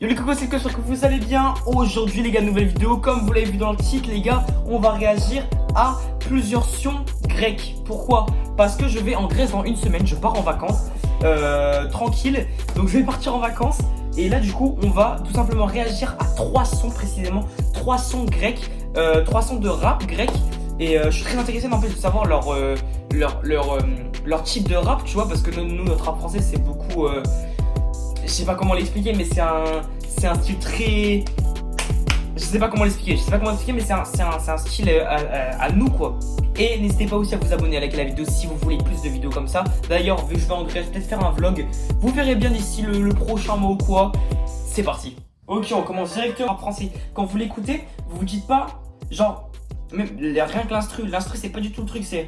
Yo les cocos, c'est que j'espère que vous allez bien. Aujourd'hui les gars, nouvelle vidéo. Comme vous l'avez vu dans le titre les gars, on va réagir à plusieurs sons grecs. Pourquoi? Parce que je vais en Grèce dans une semaine, je pars en vacances tranquille. Donc je vais partir en vacances. Et là du coup on va tout simplement réagir à 3 sons précisément. 3 sons grecs, 3 sons de rap grec. Et je suis très intéressé en fait de savoir leur type de rap, tu vois. Parce que nous notre rap français c'est beaucoup... je sais pas comment l'expliquer, mais c'est un style très... Je sais pas comment l'expliquer, mais c'est un style à nous quoi. Et n'hésitez pas aussi à vous abonner, à liker la vidéo si vous voulez plus de vidéos comme ça. D'ailleurs, vu que je vais en Grèce, peut-être faire un vlog. Vous verrez bien d'ici le prochain mois ou quoi. C'est parti. Ok, on commence directement en français. Quand vous l'écoutez, vous vous dites pas, genre, même rien que l'instru c'est pas du tout le truc, c'est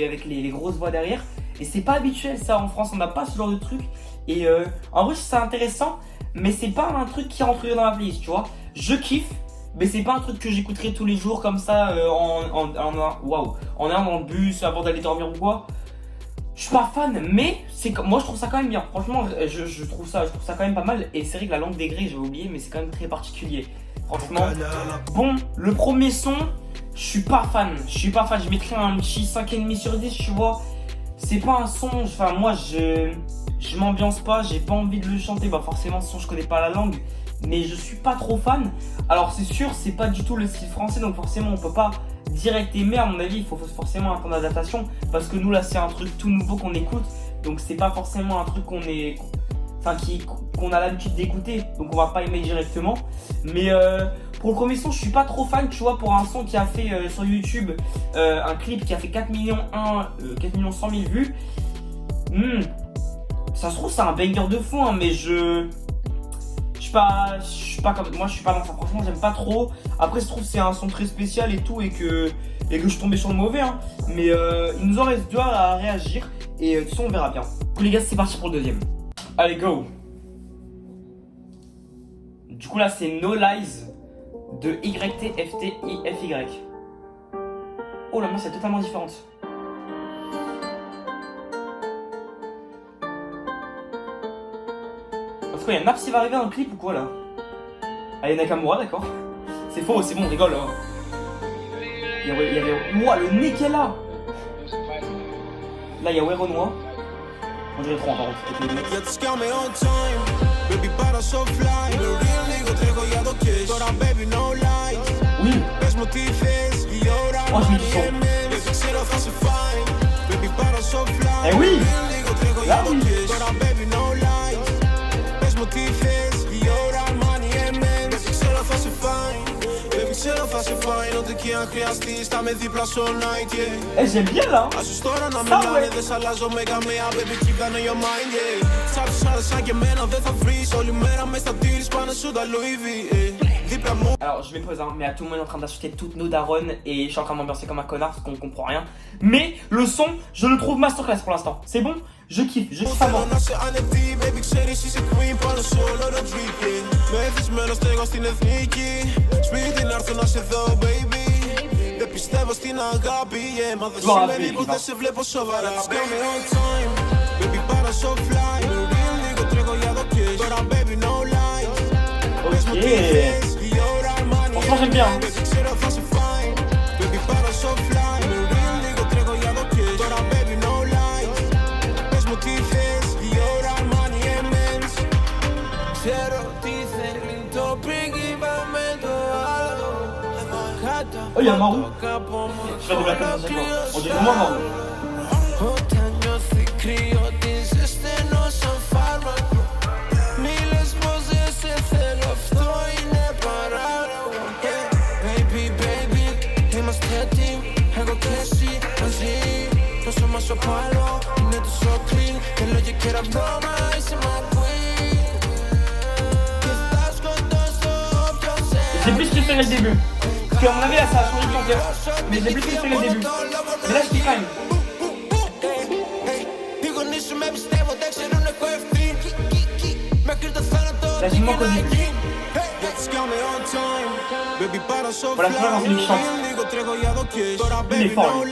avec les grosses voix derrière. Et c'est pas habituel ça en France, on n'a pas ce genre de truc. Et en vrai c'est intéressant, mais c'est pas un truc qui rentre dans ma playlist, tu vois. Je kiffe, mais c'est pas un truc que j'écouterai tous les jours comme ça en allant dans le bus avant d'aller dormir ou quoi. Je suis pas fan, mais moi je trouve ça quand même bien. Franchement, je trouve ça quand même pas mal. Et c'est vrai que la langue des Grecs, j'avais oublié, mais c'est quand même très particulier. Franchement, bon, le premier son, je suis pas fan. Je mettrais un petit 5,5 sur 10, tu vois. C'est pas un son, enfin moi je m'ambiance pas, j'ai pas envie de le chanter. Bah forcément ce son je connais pas la langue, mais je suis pas trop fan. Alors c'est sûr, c'est pas du tout le style français, donc forcément on peut pas direct aimer. À mon avis il faut forcément un temps d'adaptation, parce que nous là c'est un truc tout nouveau qu'on écoute. Donc c'est pas forcément un truc qu'on a l'habitude d'écouter, donc on va pas aimer directement. Mais pour le premier son, je suis pas trop fan, tu vois. Pour un son qui a fait sur YouTube un clip qui a fait 4 millions 100 000 vues. Ça se trouve c'est un banger de fou, hein, mais je suis pas comme moi, je suis pas dans ça. Franchement, j'aime pas trop. Après, je trouve c'est un son très spécial et tout, et que je suis tombé sur le mauvais, hein. Mais il nous en reste 2 à réagir, et de toute façon on verra bien. Les gars, c'est parti pour le deuxième. Allez, go. Du coup là c'est No Lies de YTFTIFY. Oh la main c'est totalement différente. Parce qu'il y a Naps qui va arriver dans le clip ou quoi là? Ah, il y a Nakamura, d'accord. C'est faux, c'est bon, on rigole. Hein. Il y avait... Ouah, le nez qu'elle a. Là il y a Weronois. On dirait trop en parole. Oui. Oh, je me sens. Eh oui. Là oui. Eh, j'aime bien là. Ça ouais. Alors je vais pause, hein, mais à tout le monde est en train d'insulter toutes nos daronnes et je suis en train de m'ambiancer comme un connard parce qu'on comprend rien. Mais le son, je le trouve masterclass pour l'instant. C'est bon, je kiffe à mort. Ok. Franchement j'aime bien. Oh, il y a un marou. Je fais de la place, d'accord. On dirait moi marou. J'ai plus préféré le début. Parce qu'à mon avis là ça a changé de chanteur. Mais j'ai plus préféré le début. Mais là je kiffe quand même. Là j'ai moins qu'au début. Voilà, c'est pas quand il chante. Il est fort lui.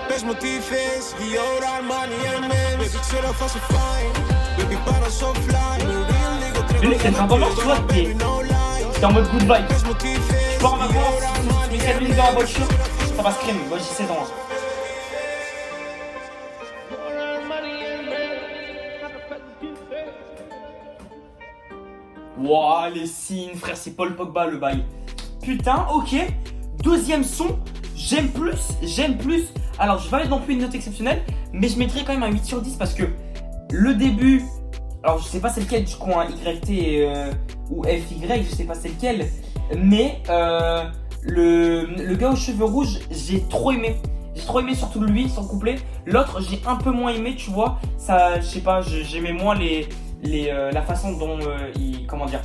Πες μου τι θες, η ώρα Armani and Men's. Baby ξέρω θα σε fine. Baby Limite, c'est un moment, tu vois, t'es en mode good vibe. Tu pars en vacances, tu mets 4 minutes dans la voiture, ça passe crème. Moi, j'ai 16 ans. Wouah, les signes, frère, c'est Paul Pogba le bail. Putain, ok. Deuxième son, j'aime plus. Alors, je vais pas mettre non plus une note exceptionnelle, mais je mettrai quand même un 8 sur 10 parce que le début, alors je sais pas c'est lequel du coup, hein, YT ou FY, je sais pas c'est lequel, mais le gars aux cheveux rouges, j'ai trop aimé. J'ai trop aimé surtout lui, son couplet. L'autre, j'ai un peu moins aimé, tu vois. Ça, je sais pas, j'aimais moins la façon dont comment dire,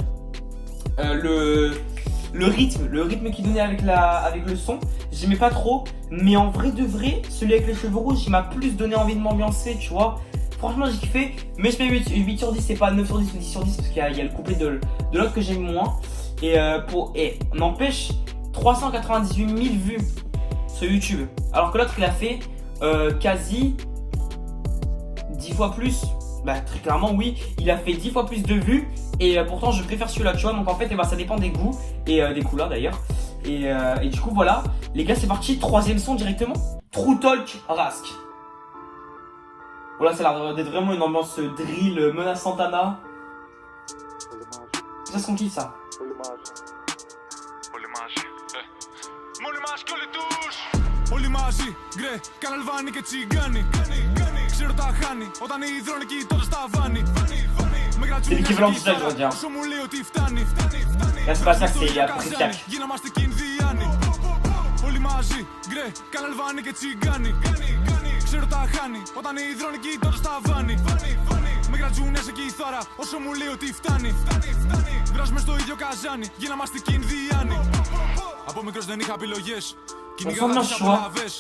le rythme qu'il donnait avec le son, j'aimais pas trop. Mais en vrai de vrai, celui avec les cheveux rouges, il m'a plus donné envie de m'ambiancer, tu vois. Franchement, j'ai kiffé. Mais je mets 8 sur 10, c'est pas 9 sur 10 ou 10 sur 10 parce qu'il y a le couplet de l'autre que j'aime moins. Et n'empêche, 398 000 vues sur YouTube. Alors que l'autre, il a fait quasi 10 fois plus. Bah très clairement oui, il a fait 10 fois plus de vues et pourtant je préfère celui-là, tu vois. Donc en fait ça dépend des goûts et des couleurs d'ailleurs. Et du coup voilà, les gars c'est parti, troisième son directement. True Talk Rask. Voilà, ça a l'air d'être vraiment une ambiance drill, menace Santana. C'est ce qu'on kiffe ça. Όλοι μαζί, γκρε, καναλβάνι και τσιγκάνι. Ξέρω τα χάνει, όταν η υδρώνικη τότε στα βάνει. C'est l'équivalent du stade, je veux dire. Là, c'est pas ça que c'est après Siak. Γίναμαστε κινδιάνοι. Όλοι μαζί, γκρε, καναλβάνι και τσιγκάνι. Ξέρω τα χάνει, όταν η υδρώνικη τότε στα βάνει. Με κρατζούνε σε κιθάρα, όσο μου λέει ότι φτάνει. Βράζουμε στο ίδιο καζάνι, γίναμαστε κινδιάνοι. Από μικρός δεν είχα επιλογές. Κυνηγάω τις απολαύες.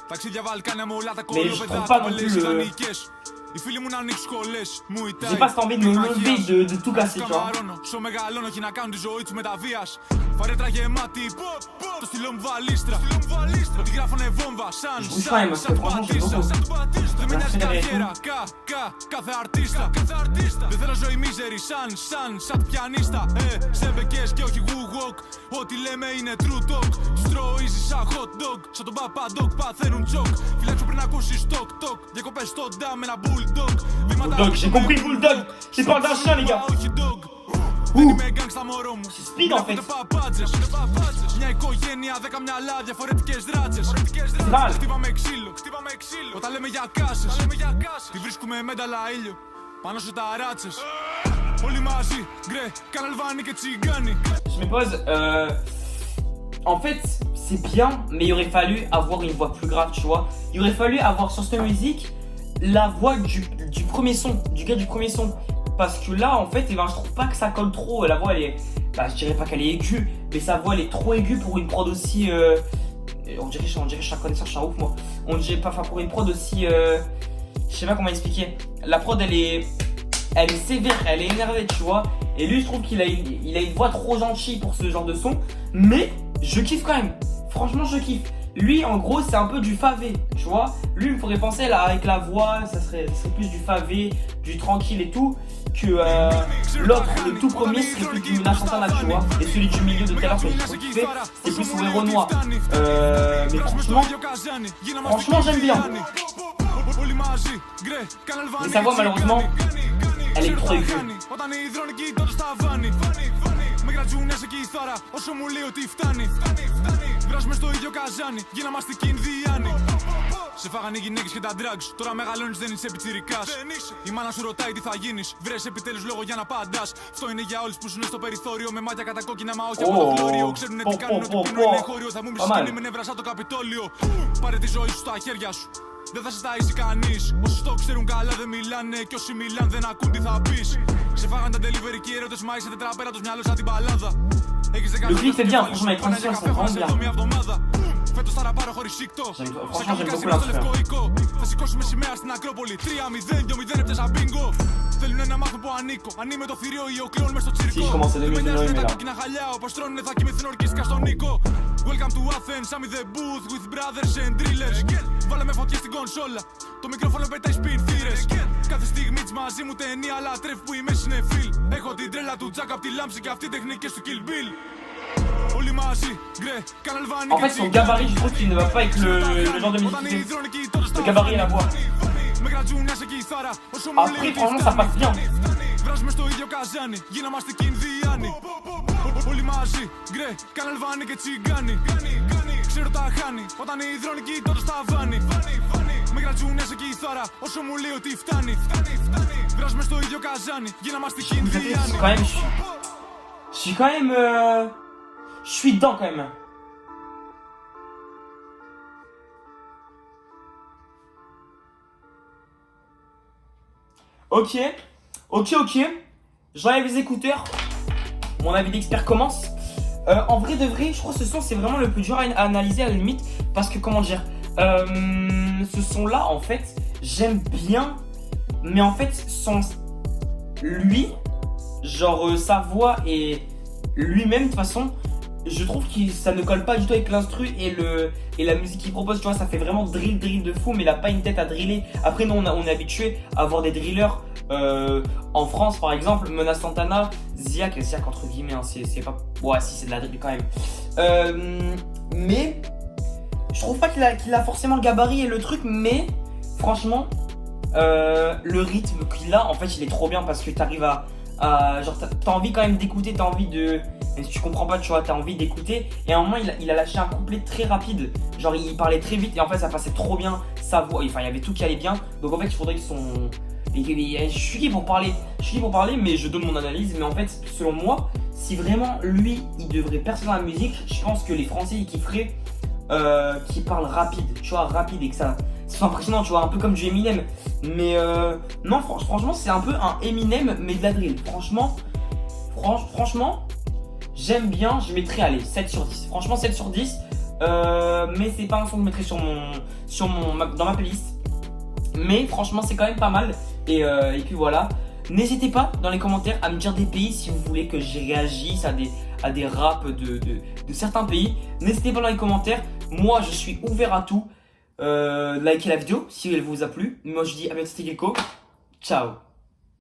Ταξίδια Βαλκάνια με όλα τα κολόπεδα, κοπελές ιδανικές. Οι φίλοι μου να ανοίξουν σχολές, μου ητάει. J'ai pas cette envie de me lever, de tout casser, tu vois. Σο μεγαλώνω και να κάνουν τη ζωή τους με τα βίας. Φαρέτρα γεμάτη, το στυλό μου βαλίστρα. Ότι γράφουνε βόμβα, σαν πατίστα. Δεν με νοιάζει καριέρα, κάθε αρτίστα. Δεν θέλω ζωή μίζερη, σαν πιανίστα. Σε μπεκές και όχι woo-walk. Ό,τι λέμε είναι true talk. Τους τρώω easy σαν hot dog. Σαν τον Papadog παθαίνουν τσοκ. Φυλάξου πριν ακούσεις talk. Διακοπές στο ντάμ με ένα bulldog. Bulldog, j'ai compris Bulldog. C'est pas d'un chien les gars. Δεν είμαι γκάγκ στα μωρό μου. Speed en fait. Μια οικογένεια, 10 μυαλά, διαφορετικές δράτσες. Χτύπαμε ξύλο, όταν λέμε για κάσες. Τη βρίσκουμε με νταλά ήλιο, πάνω σε ταράτσες. Όλοι μαζί, γκρε, καναλβάνι και τσιγκάνι. Je me pose, en fait, c'est bien, mais il aurait fallu avoir une voix plus grave, tu vois. Il aurait fallu avoir sur cette musique la voix du premier son, du gars du premier son. Parce que là, en fait, je trouve pas que ça colle trop. La voix, elle est, bah, je dirais pas qu'elle est aiguë, mais sa voix, elle est trop aiguë pour une prod aussi. On dirait que je suis un connaisseur, je suis un ouf, moi. On dirait pas, enfin, pour une prod aussi. Je sais pas comment expliquer. La prod, elle est sévère, elle est énervée, tu vois. Et lui, je trouve qu'il a une voix trop gentille pour ce genre de son. Mais je kiffe quand même. Franchement, je kiffe. Lui, en gros, c'est un peu du favé, tu vois. Lui, il me faudrait penser là, avec la voix, ça serait plus du favé, du tranquille et tout. Que l'autre, le tout premier, serait plus du Menace Santana, tu vois. Et celui du milieu de tout à l'heure que j'ai trop kiffé, c'est plus au héros noir. Mais franchement, j'aime bien. Mais sa voix, malheureusement, elle est trop aiguë. Με κρατζούνε σε κιθάρα, όσο μου λέει ότι φτάνει. Βράζουμε στο ίδιο καζάνι, γίναμαστε κινδιάνοι. Σε φάγανε οι γυναίκες και τα drugs, τώρα μεγαλώνεις δεν είσαι πιτσιρικάς. Η μάνα σου ρωτάει τι θα γίνεις, βρες επιτέλους λόγο για να απαντάς. Αυτό είναι για όλους που ζουν στο περιθώριο, με μάτια κατά κόκκινα μα όχι από το φλόριο. Ξέρουνε τι κάνουν, ότι πίνουν είναι χώριο, θα μου μη σκηνή με νεύρα σαν το Καπιτόλιο. Πάρε τη ζωή σου στα χέρια σου. Δεν θα σε ταΐσει κανείς. Όσοι το ξέρουν καλά δεν μιλάνε. Και όσοι μιλάνε δεν ακούν τι θα πεις. Σε φάγαν τα delivery και οι έρωτες μα είσαι τετραπέρατος μυαλό σαν την μπαλάδα. Έχεις 10 χρόνια. Φέτος θα ραπάρω χωρίς σύκτο. Σε κάποιον καζίνο στο λευκό οικό. Θα σηκώσουμε σημαία στην Ακρόπολη. 3-0, 2-0 έπιασα μπίνγκο. Θέλουνε να μάθουν που ανήκω. Αν είμαι το θηρίο ή ο κλειόν μες στο τσίρκο. Δεν με νοιάζουνε τα κόκκινα χαλιά. Όπως τρώνουνε θα κοιμηθούν ορκίστηκα στον Νίκο. Welcome to Athens, I'm in the booth with brothers and drillers. Βάλε με φωτιές στην κονσόλα. Το μικρόφωνο πετάει σπιν θύρες. Κάθε στιγμή της μαζί μου ταινία, αλλά τρέφει που είμαι συνεφίλ. Έχω την τρέλα Έλα του τζακ απ' τη λάμψη και αυτή τεχνικές του Kill Bill. En fait, son gabarit, je trouve qu'il ne va pas avec le genre de musique qu'il fait. Le gabarit et la voix. Après, franchement, ça passe bien. Je suis dedans quand même. Ok. J'enlève les écouteurs. Mon avis d'expert commence. En vrai de vrai, je crois que ce son c'est vraiment le plus dur à analyser à la limite. Parce que comment dire, ce son là en fait, j'aime bien. Mais en fait, lui, genre sa voix et lui-même de toute façon, je trouve que ça ne colle pas du tout avec l'instru et la musique qu'il propose, tu vois, ça fait vraiment drill de fou, mais il a pas une tête à driller. Après, nous, on est habitué à voir des drillers en France, par exemple, Menace Santana, Ziak entre guillemets, hein, c'est pas... Ouais, si, c'est de la drill quand même. Mais, je trouve pas qu'il a forcément le gabarit et le truc, mais, franchement, le rythme qu'il a, en fait, il est trop bien parce que t'arrives genre, t'as envie quand même d'écouter, t'as envie de... Même si tu comprends pas, tu vois, t'as envie d'écouter. Et à un moment, il a lâché un couplet très rapide. Genre, il parlait très vite et en fait, ça passait trop bien. Sa voix, enfin, il y avait tout qui allait bien. Donc, en fait, il faudrait que son... Je suis qui pour parler, mais je donne mon analyse. Mais en fait, selon moi, si vraiment lui, il devrait percer dans la musique, je pense que les Français, ils kifferaient qu'il parle rapide, tu vois, rapide et que ça soit impressionnant, tu vois, un peu comme du Eminem. Mais non, franchement, c'est un peu un Eminem, mais de la drill. Franchement, j'aime bien, je mettrais, allez, 7 sur 10. Franchement, 7 sur 10. Mais c'est pas un son que je mettrais dans ma playlist. Mais franchement, c'est quand même pas mal. Et puis voilà. N'hésitez pas dans les commentaires à me dire des pays si vous voulez que j'y réagisse à des raps de certains pays. N'hésitez pas dans les commentaires. Moi, je suis ouvert à tout. Likez la vidéo si elle vous a plu. Moi, je dis à bientôt, c'était Gecko. Ciao.